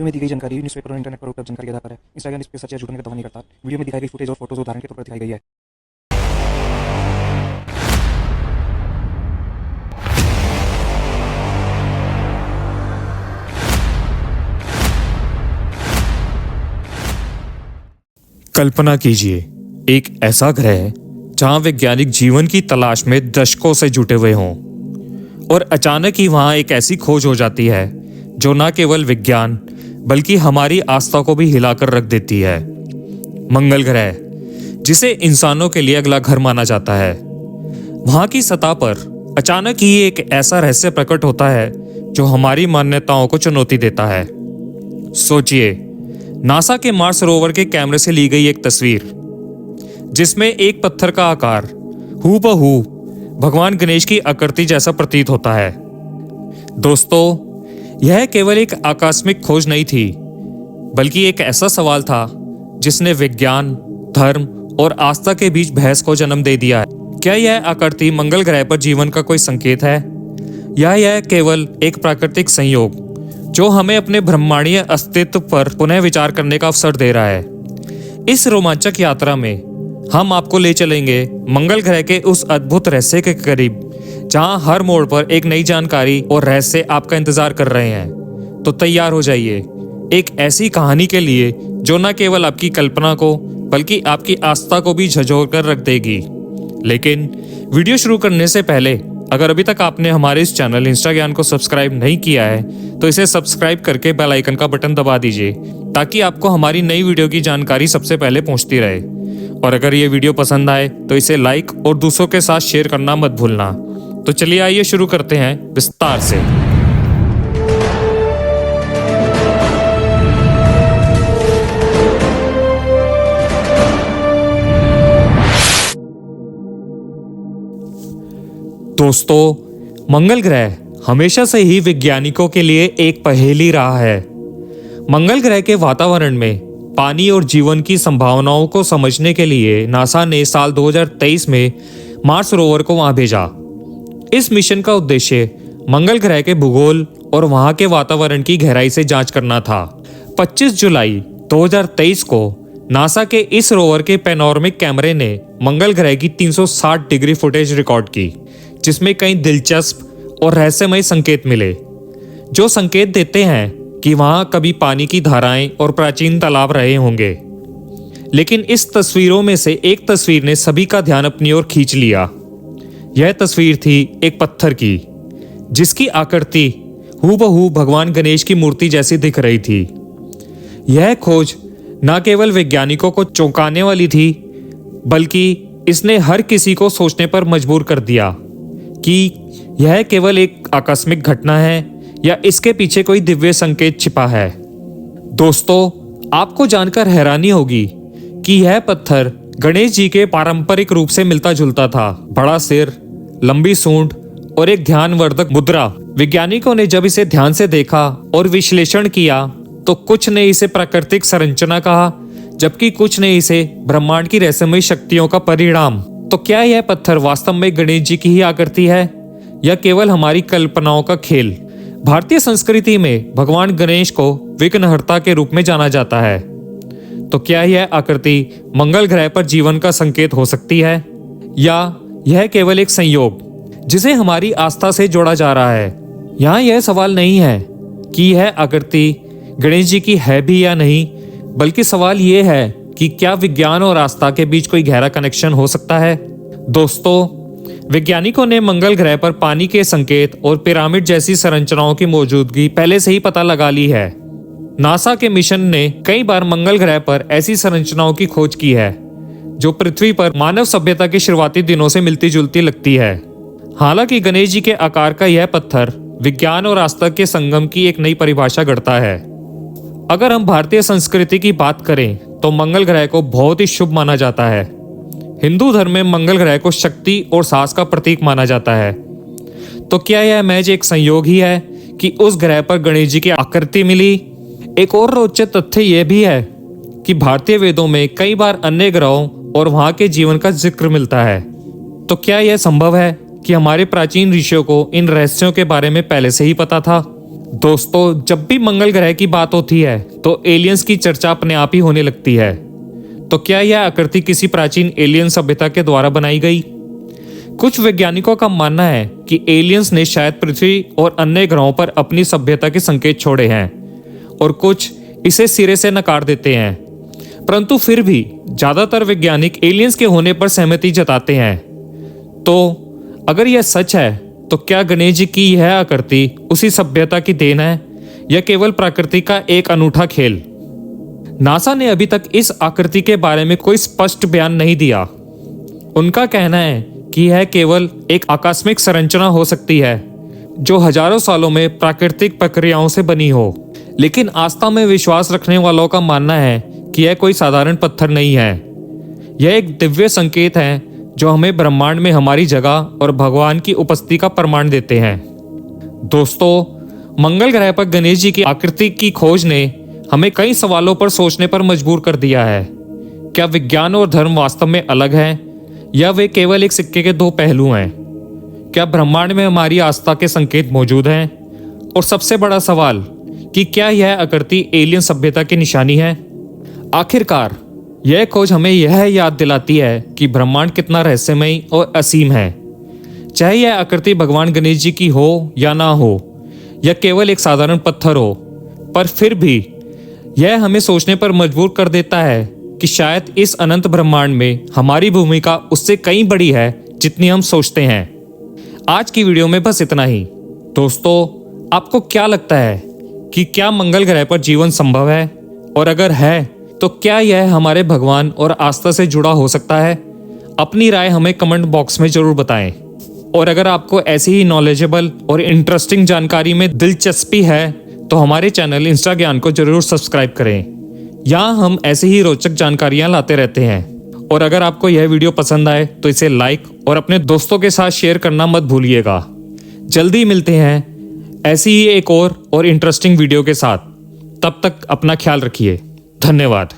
Video में दी गई जानकारी न्यूज़पेपर और इंटरनेट पर उपलब्ध जानकारी के आधार पर है। इंस्टाग्राम इस पे सच या झूठ का दावा नहीं करता। वीडियो में दिखाई गई फुटेज और फोटोज उदाहरण के तौर पर दिखाई गई है। कल्पना कीजिए एक ऐसा ग्रह जहां वैज्ञानिक जीवन की तलाश में दशकों से जुटे हुए हों और अचानक ही वहां एक ऐसी खोज हो जाती है जो न केवल विज्ञान बल्कि हमारी आस्था को भी हिलाकर रख देती है। मंगल ग्रह, जिसे इंसानों के लिए अगला घर माना जाता है, वहां की सतह पर अचानक ही एक ऐसा रहस्य प्रकट होता है जो हमारी मान्यताओं को चुनौती देता है। सोचिए, नासा के मार्स रोवर के कैमरे से ली गई एक तस्वीर जिसमें एक पत्थर का आकार हूबहू भगवान गणेश की आकृति जैसा प्रतीत होता है। दोस्तों, यह केवल एक आकस्मिक खोज नहीं थी, बल्कि एक ऐसा सवाल था जिसने विज्ञान, धर्म और आस्था के बीच बहस को जन्म दे दिया है। क्या यह आकृति मंगल ग्रह पर जीवन का कोई संकेत है, या यह केवल एक प्राकृतिक संयोग जो हमें अपने ब्रह्मांडीय अस्तित्व पर पुनः विचार करने का अवसर दे रहा है? इस रोमांचक यात्रा में हम आपको ले चलेंगे मंगल ग्रह के उस अद्भुत रहस्य के करीब, जहां हर मोड़ पर एक नई जानकारी और रहस्य आपका इंतजार कर रहे हैं। तो तैयार हो जाइए एक ऐसी कहानी के लिए जो न केवल आपकी कल्पना को बल्कि आपकी आस्था को भी झंझोर कर रख देगी। लेकिन वीडियो शुरू करने से पहले अगर अभी तक आपने हमारे इस चैनल इंस्टाग्राम को सब्सक्राइब नहीं किया है तो इसे सब्सक्राइब करके बेल आइकन का बटन दबा दीजिए, ताकि आपको हमारी नई वीडियो की जानकारी सबसे पहले पहुंचती रहे। और अगर ये वीडियो पसंद आए तो इसे लाइक और दूसरों के साथ शेयर करना मत भूलना। तो चलिए आइए शुरू करते हैं विस्तार से। दोस्तों, मंगल ग्रह हमेशा से ही वैज्ञानिकों के लिए एक पहेली रहा है। मंगल ग्रह के वातावरण में पानी और जीवन की संभावनाओं को समझने के लिए नासा ने साल 2023 में मार्स रोवर को वहां भेजा। इस मिशन का उद्देश्य मंगल ग्रह के भूगोल और वहां के वातावरण की गहराई से जांच करना था। 25 जुलाई 2023 को नासा के इस रोवर के पैनोरामिक कैमरे ने मंगल ग्रह की 360 डिग्री फुटेज रिकॉर्ड की, जिसमें कई दिलचस्प और रहस्यमय संकेत मिले, जो संकेत देते हैं कि वहां कभी पानी की धाराएं और प्राचीन तालाब रहे होंगे। लेकिन इस तस्वीरों में से एक तस्वीर ने सभी का ध्यान अपनी ओर खींच लिया। यह तस्वीर थी एक पत्थर की, जिसकी आकृति हूबहू भगवान गणेश की मूर्ति जैसी दिख रही थी। यह खोज न केवल वैज्ञानिकों को चौंकाने वाली थी, बल्कि इसने हर किसी को सोचने पर मजबूर कर दिया कि यह केवल एक आकस्मिक घटना है या इसके पीछे कोई दिव्य संकेत छिपा है। दोस्तों, आपको जानकर हैरानी होगी कि यह पत्थर गणेश जी के पारंपरिक रूप से मिलता जुलता था। बड़ा सिर, लंबी सूंड और एक ध्यानवर्धक मुद्रा। वैज्ञानिकों ने जब इसे ध्यान से देखा और विश्लेषण किया तो कुछ ने इसे प्राकृतिक संरचना कहा, जबकि कुछ ने इसे ब्रह्मांड की रहस्यमय शक्तियों का परिणाम। तो क्या यह पत्थर वास्तव में गणेश जी की ही आकृति है या केवल हमारी कल्पनाओं का खेल? भारतीय संस्कृति में भगवान गणेश को विघ्नहर्ता के रूप में जाना जाता है। तो क्या यह आकृति मंगल ग्रह पर जीवन का संकेत हो सकती है, या यह केवल एक संयोग जिसे हमारी आस्था से जोड़ा जा रहा है? यहाँ यह सवाल नहीं है कि यह आकृति गणेश जी की है भी या नहीं, बल्कि सवाल यह है कि क्या विज्ञान और आस्था के बीच कोई गहरा कनेक्शन हो सकता है? दोस्तों, वैज्ञानिकों ने मंगल ग्रह पर पानी के संकेत और पिरामिड जैसी संरचनाओं की मौजूदगी पहले से ही पता लगा ली है। नासा के मिशन ने कई बार मंगल ग्रह पर ऐसी संरचनाओं की खोज की है जो पृथ्वी पर मानव सभ्यता के शुरुआती दिनों से मिलती जुलती लगती है। हालांकि गणेश जी के आकार का यह पत्थर विज्ञान और आस्था के संगम की एक नई परिभाषा गढ़ता है। अगर हम भारतीय संस्कृति की बात करें तो मंगल ग्रह को बहुत ही शुभ माना जाता है। हिंदू धर्म में मंगल ग्रह को शक्ति और साहस का प्रतीक माना जाता है। तो क्या यह महज एक संयोग ही है कि उस ग्रह पर गणेश जी की आकृति मिली? एक और रोचक तथ्य यह भी है कि भारतीय वेदों में कई बार अन्य ग्रहों और वहां के जीवन का जिक्र मिलता है। तो क्या यह संभव है कि हमारे प्राचीन ऋषियों को इन रहस्यों के बारे में पहले से ही पता था? दोस्तों, जब भी मंगल ग्रह की बात होती है तो एलियंस की चर्चा अपने आप ही होने लगती है। तो क्या यह आकृति किसी प्राचीन एलियन सभ्यता के द्वारा बनाई गई? कुछ वैज्ञानिकों का मानना है कि एलियंस ने शायद पृथ्वी और अन्य ग्रहों पर अपनी सभ्यता के संकेत छोड़े हैं, और कुछ इसे सिरे से नकार देते हैं। परंतु फिर भी ज्यादातर वैज्ञानिक एलियंस के होने पर सहमति जताते हैं। तो अगर यह सच है तो क्या गणेश जी की यह आकृति उसी सभ्यता की देन है या केवल प्रकृति का एक अनूठा खेल? नासा ने अभी तक इस आकृति के बारे में कोई स्पष्ट बयान नहीं दिया। उनका कहना है कि यह केवल एक आकस्मिक संरचना हो सकती है जो हजारों सालों में प्राकृतिक प्रक्रियाओं से बनी हो। लेकिन आस्था में विश्वास रखने वालों का मानना है कि यह कोई साधारण पत्थर नहीं है। यह एक दिव्य संकेत है जो हमें ब्रह्मांड में हमारी जगह और भगवान की उपस्थिति का प्रमाण देते हैं। दोस्तों, मंगल ग्रह पर गणेश जी की आकृति की खोज ने हमें कई सवालों पर सोचने पर मजबूर कर दिया है। क्या विज्ञान और धर्म वास्तव में अलग हैं या वे केवल एक सिक्के के दो पहलू हैं? क्या ब्रह्मांड में हमारी आस्था के संकेत मौजूद हैं? और सबसे बड़ा सवाल कि क्या यह आकृति एलियन सभ्यता की निशानी है? आखिरकार यह खोज हमें यह याद दिलाती है कि ब्रह्मांड कितना रहस्यमयी और असीम है। चाहे यह आकृति भगवान गणेश जी की हो या ना हो, या केवल एक साधारण पत्थर हो, पर फिर भी यह हमें सोचने पर मजबूर कर देता है कि शायद इस अनंत ब्रह्मांड में हमारी भूमिका उससे कहीं बड़ी है जितनी हम सोचते हैं। आज की वीडियो में बस इतना ही। दोस्तों, आपको क्या लगता है कि क्या मंगल ग्रह पर जीवन संभव है? और अगर है तो क्या यह हमारे भगवान और आस्था से जुड़ा हो सकता है? अपनी राय हमें कमेंट बॉक्स में जरूर बताएं। और अगर आपको ऐसी ही नॉलेजेबल और इंटरेस्टिंग जानकारी में दिलचस्पी है तो हमारे चैनल इंस्टा ज्ञान को जरूर सब्सक्राइब करें। यहाँ हम ऐसे ही रोचक जानकारियाँ लाते रहते हैं। और अगर आपको यह वीडियो पसंद आए तो इसे लाइक और अपने दोस्तों के साथ शेयर करना मत भूलिएगा। जल्दी मिलते हैं ऐसी ही एक और इंटरेस्टिंग वीडियो के साथ। तब तक अपना ख्याल रखिए। धन्यवाद।